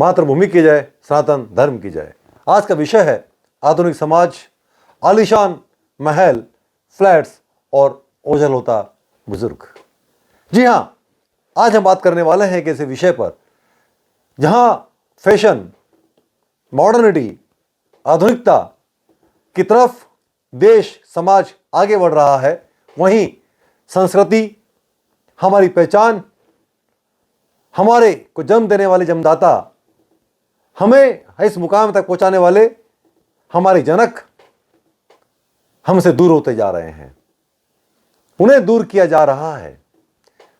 मातृभूमि की जय, सनातन धर्म की जय। आज का विषय है आधुनिक समाज, आलीशान महल, फ्लैट्स और ओझल होता बुजुर्ग। जी हां, आज हम बात करने वाले हैं एक ऐसे विषय पर जहां फैशन, मॉडर्निटी, आधुनिकता की तरफ देश समाज आगे बढ़ रहा है, वहीं संस्कृति, हमारी पहचान, हमारे को जन्म देने वाले जन्मदाता, हमें इस मुकाम तक पहुंचाने वाले हमारे जनक हमसे दूर होते जा रहे हैं। उन्हें दूर किया जा रहा है।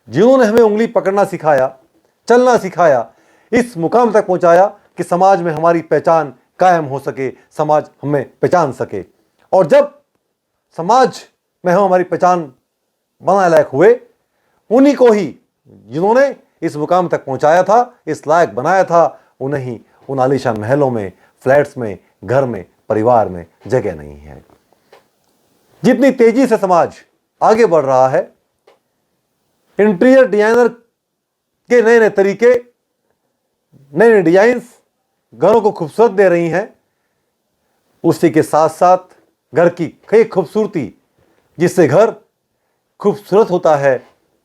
जिन्होंने हमें उंगली पकड़ना सिखाया, चलना सिखाया, इस मुकाम तक पहुंचाया कि समाज में हमारी पहचान कायम हो सके, समाज हमें पहचान सके। और जब समाज में हम हमारी पहचान बनाने लायक हुए, उन्हीं को ही जिन्होंने इस मुकाम तक पहुंचाया था, इस लायक बनाया था, उन्हें ही उन आलीशान महलों में, फ्लैट्स में, घर में, परिवार में जगह नहीं है। जितनी तेजी से समाज आगे बढ़ रहा है, इंटीरियर डिजाइनर के नए नए तरीके, नए नए डिजाइन्स घरों को खूबसूरत दे रही हैं, उसी के साथ साथ घर की कई खूबसूरती, जिससे घर खूबसूरत होता है,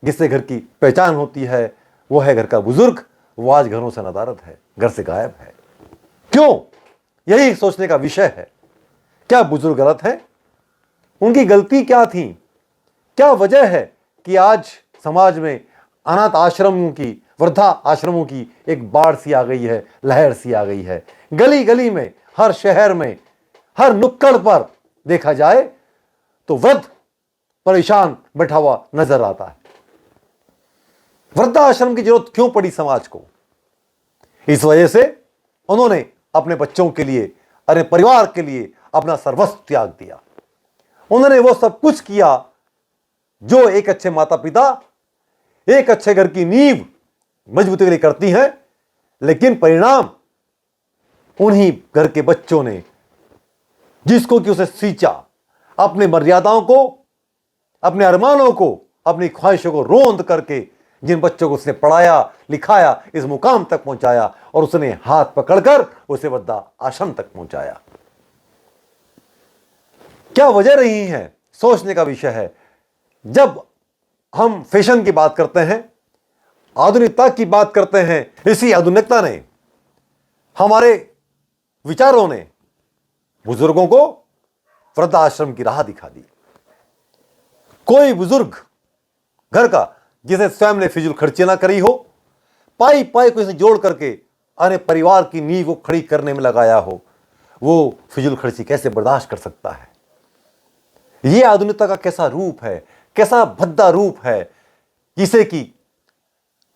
जिससे घर की पहचान होती है, वो है घर का बुजुर्ग। वो आज घरों से नदारद है, घर से गायब है। क्यों? यही सोचने का विषय है। क्या बुजुर्ग गलत है? उनकी गलती क्या थी? क्या वजह है कि आज समाज में अनाथ आश्रमों की, वृद्धा आश्रमों की एक बाढ़ सी आ गई है, लहर सी आ गई है। गली गली में, हर शहर में, हर नुक्कड़ पर देखा जाए तो वृद्ध परेशान बैठा हुआ नजर आता है। वृद्धाश्रम की जरूरत क्यों पड़ी समाज को? इस वजह से उन्होंने अपने बच्चों के लिए, अपने परिवार के लिए अपना सर्वस्व त्याग दिया। उन्होंने वो सब कुछ किया जो एक अच्छे माता पिता, एक अच्छे घर की नींव मजबूती के लिए करती हैं, लेकिन परिणाम उन्हीं घर के बच्चों ने, जिसको कि उसे सींचा, अपनी मर्यादाओं को, अपने अरमानों को, अपनी ख्वाहिशों को रोंद करके, जिन बच्चों को उसने पढ़ाया, लिखाया, इस मुकाम तक पहुंचाया, और उसने हाथ पकड़कर उसे वृद्धा आश्रम तक पहुंचाया। क्या वजह रही है? सोचने का विषय है। जब हम फैशन की बात करते हैं, आधुनिकता की बात करते हैं, इसी आधुनिकता ने, हमारे विचारों ने बुजुर्गों को वृद्धाश्रम की राह दिखा दी। कोई बुजुर्ग घर का, जिसे स्वयं ने फिजूल खर्ची ना करी हो, पाई पाई को इसे जोड़ करके अरे परिवार की नींव को खड़ी करने में लगाया हो, वो फिजूल खर्ची कैसे बर्दाश्त कर सकता है? यह आधुनिकता का कैसा रूप है, कैसा भद्दा रूप है, जिसे कि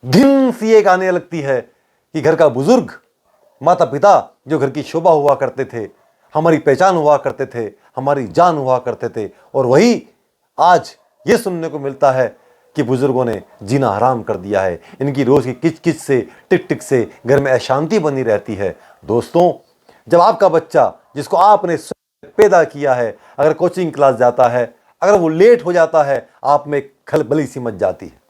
घिन सी एक आने लगती है कि घर का बुजुर्ग, माता पिता जो घर की शोभा हुआ करते थे, हमारी पहचान हुआ करते थे, हमारी जान हुआ करते थे, और वही आज ये सुनने को मिलता है कि बुजुर्गों ने जीना हराम कर दिया है। इनकी रोज की किच किच से, टिक टिक से घर में अशांति बनी रहती है। दोस्तों, जब आपका बच्चा, जिसको आपने पैदा किया है, अगर कोचिंग क्लास जाता है, अगर वो लेट हो जाता है, आप में खलबली सी मच जाती है।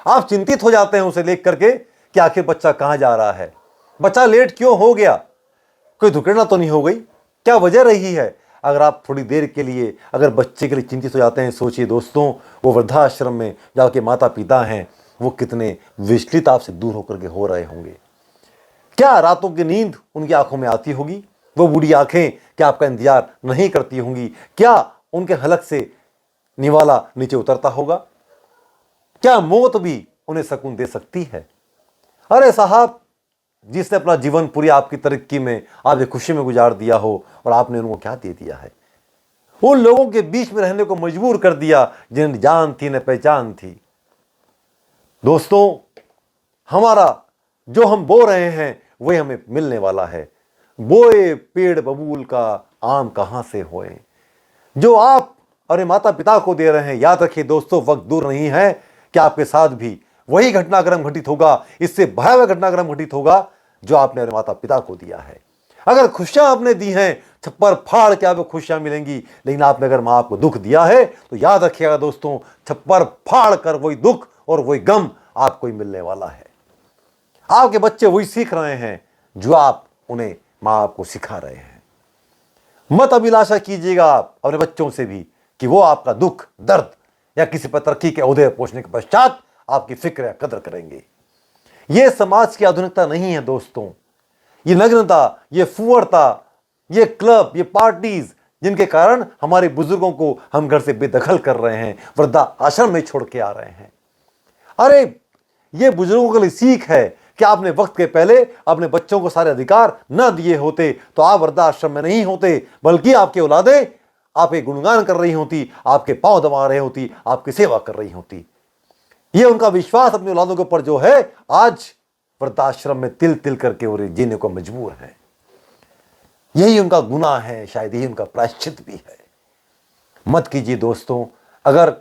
आप चिंतित हो जाते हैं उसे देख करके कि आखिर बच्चा कहां जा रहा है, बच्चा लेट क्यों हो गया, कोई दुर्घटना तो नहीं हो गई, क्या वजह रही है? अगर आप थोड़ी देर के लिए अगर बच्चे के लिए चिंतित हो जाते हैं, सोचिए दोस्तों, वो वृद्धाश्रम में जाके माता पिता हैं, वो कितने विचलित आपसे दूर होकर के हो रहे होंगे। क्या रातों की नींद उनकी आंखों में आती होगी? वो बूढ़ी आंखें क्या आपका इंतजार नहीं करती होंगी? क्या उनके हलक से निवाला नीचे उतरता होगा? क्या मौत भी उन्हें सुकून दे सकती है? अरे साहब, जिसने अपना जीवन पूरी आपकी तरक्की में, आपकी खुशी में गुजार दिया हो, और आपने उनको क्या दे दिया है? उन लोगों के बीच में रहने को मजबूर कर दिया जिन्हें जान थी न पहचान थी। दोस्तों, हमारा जो हम बो रहे हैं वही हमें मिलने वाला है। बोए पेड़ बबूल का आम कहां से होए। जो आप अपने माता पिता को दे रहे हैं, याद रखिए दोस्तों, वक्त दूर नहीं है कि आपके साथ भी वही घटनाक्रम घटित होगा, इससे भयावह घटनाक्रम घटित होगा जो आपने अपने माता पिता को दिया है। अगर खुशियां आपने दी हैं, छप्पर फाड़ के आपको खुशियां मिलेंगी, लेकिन आपने अगर मां आपको दुख दिया है तो याद रखिएगा दोस्तों, छप्पर फाड़ कर वही दुख और वही गम आपको ही मिलने वाला है। आपके बच्चे वही सीख रहे हैं जो आप उन्हें माँ बाप को सिखा रहे हैं। मत अभिलाषा कीजिएगा आप अपने बच्चों से भी कि वो आपका दुख, दर्द या किसी पर तरक्की के ओहदे पहुंचने के पश्चात आपकी फिक्र या कदर करेंगे। यह समाज की आधुनिकता नहीं है दोस्तों। ये नग्नता, ये फुअरता, ये क्लब, ये पार्टीज, जिनके कारण हमारे बुजुर्गों को हम घर से बेदखल कर रहे हैं, वृद्धा आश्रम में छोड़ के आ रहे हैं। अरे ये बुजुर्गों के लिए सीख है कि आपने वक्त के पहले अपने बच्चों को सारे अधिकार न दिए होते तो आप वृद्धाश्रम में नहीं होते, बल्कि आपकी औलादें आपके गुणगान कर रही होती, आपके पांव दबा रही होती, आपकी सेवा कर रही होती। यह उनका विश्वास अपनी औलादों के ऊपर जो है, आज वृद्धाश्रम में तिल तिल करके और जीने को मजबूर है। यही उनका गुनाह है, शायद यही उनका प्रायश्चित भी है। मत कीजिए दोस्तों। अगर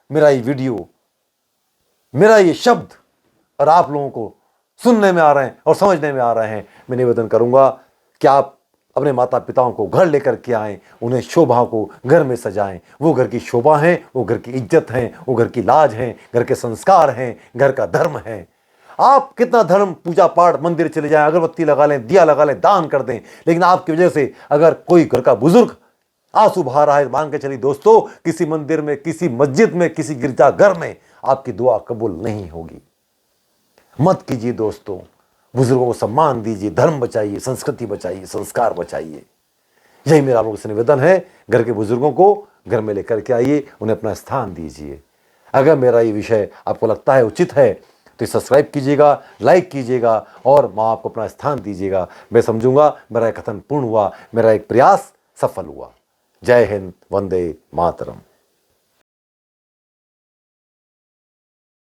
मेरा ये वीडियो, मेरा ये शब्द और आप लोगों को सुनने में आ रहे हैं और समझने में आ रहे हैं, मैं निवेदन करूंगा कि आप अपने माता पिताओं को घर लेकर के आएं, उन्हें शोभा को घर में सजाएं। वो घर की शोभा है, वो घर की इज्जत है, वो घर की लाज है, घर के संस्कार हैं, घर का धर्म है। आप कितना धर्म, पूजा पाठ, मंदिर चले जाएं, अगरबत्ती लगा लें, दिया लगा लें, दान कर दें, लेकिन आपकी वजह से अगर कोई घर का बुजुर्ग आंसू बहा रहा है, मान के चलिए दोस्तों, किसी मंदिर में, किसी मस्जिद में, किसी गिरजाघर में आपकी दुआ कबूल नहीं होगी। मत कीजिए दोस्तों। बुजुर्गों को सम्मान दीजिए, धर्म बचाइए, संस्कृति बचाइए, संस्कार बचाइए। यही मेरा आप लोगों से निवेदन है। घर के बुजुर्गों को घर में लेकर के आइए, उन्हें अपना स्थान दीजिए। अगर मेरा ये विषय आपको लगता है उचित है तो सब्सक्राइब कीजिएगा, लाइक कीजिएगा और माँ बाप को अपना स्थान दीजिएगा। मैं समझूंगा मेरा एक कथन पूर्ण हुआ, मेरा एक प्रयास सफल हुआ। जय हिंद, वंदे मातरम।